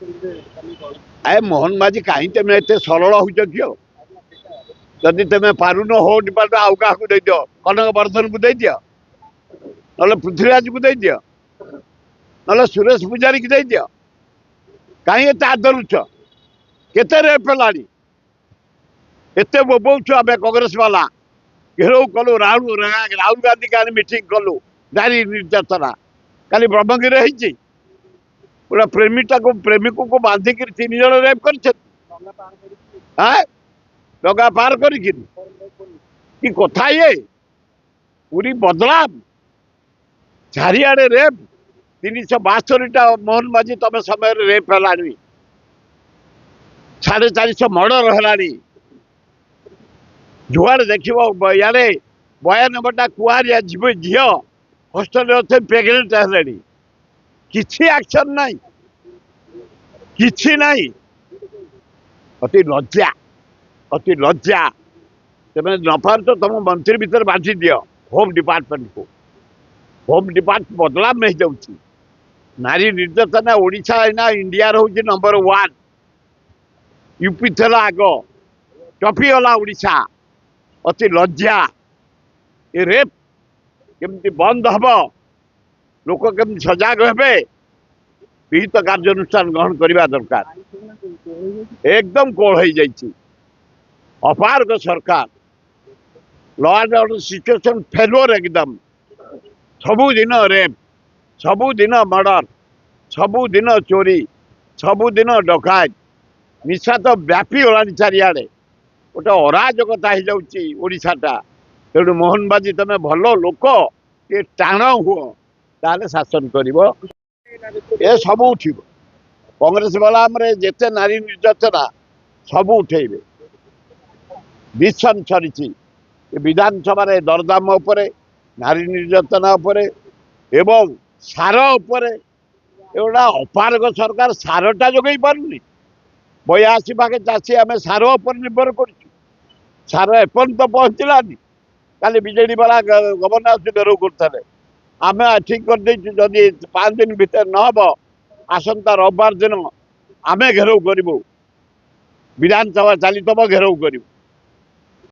ए मोहन माझी कहीं तुम एत सरल हो झील जदि तुम पारुन हो डिपार्ट आउ क्या दे दियो कनक वर्धन को दे दियो ना पृथ्वीराज को दे दियो ना सुरेश पूजारी को दे दियो कहीं एत आदरुच केते रेप है एत बोबाऊ आम कांग्रेस वाला घेराव कलु राहुल गांधी का मीटिंग कलु नारी निर्यातना काली ब्रह्मगिरी होती गोटे प्रेमीटा को प्रेमिक को बांधिक 3 जन रेप कर डगा पार कर कथा ये पूरी बदलाम चारिआडे रेप 372टा मोहन माझी तम समय रेप है 450 मर्डर है जुआड़े देख इे 92टा कुआरिया झी हस्टेल अच्छे प्रेगनेंट है किसी एक्शन नहीं किसी नहीं अति लज्जा तुम न पार तो तुम मंत्री भीतर बांटी दियो होम डिपार्टमेंट को होम डिपार्टमेंट बदलाम नहीं जाऊँगी नारी निर्यातना ओडिशा ना इंडिया हूँ नंबर 1 यूपी थला आग टपीगला ओडिशा अति लज्जा ये रेप केमती बंद हम लोक केमती सजग हे विहित कार्यानुष्ठान ग्रहण करने दरकार एकदम कोल हो जाइए अपारग सरकार law and order situation failure एकदम सबुदिन रेप सबुदिन मर्डर सबुदिन चोरी सबुदिन डकायत निशा तो व्यापी गला चारिआडे गोटे अराजकता हो जाटाटा तेणु मोहन बाजी तुम भल लोक ये टाण हुओ ताले शासन कर सब उठ कांग्रेस वाला जिते नारी निर्यातना सब उठेबे मिशन सरी विधानसभा दरदाम उपरे नारी निर्यातना उपरे एवं सार उपरे एगुड़ा अपारग सरकार सारटा जोगई पारुनी 82 भागे चाषी आम सार उपर निर्भर कर सार एपर्यंत पहुँचलानी काली बीजेडी वाला गवर्नर घेराव करते आम ठीक कर जदि 5 दिन भीतर नहब आसंता रविवार दिन आम घेराव करूँ विधानसभा चली घेराव करूँ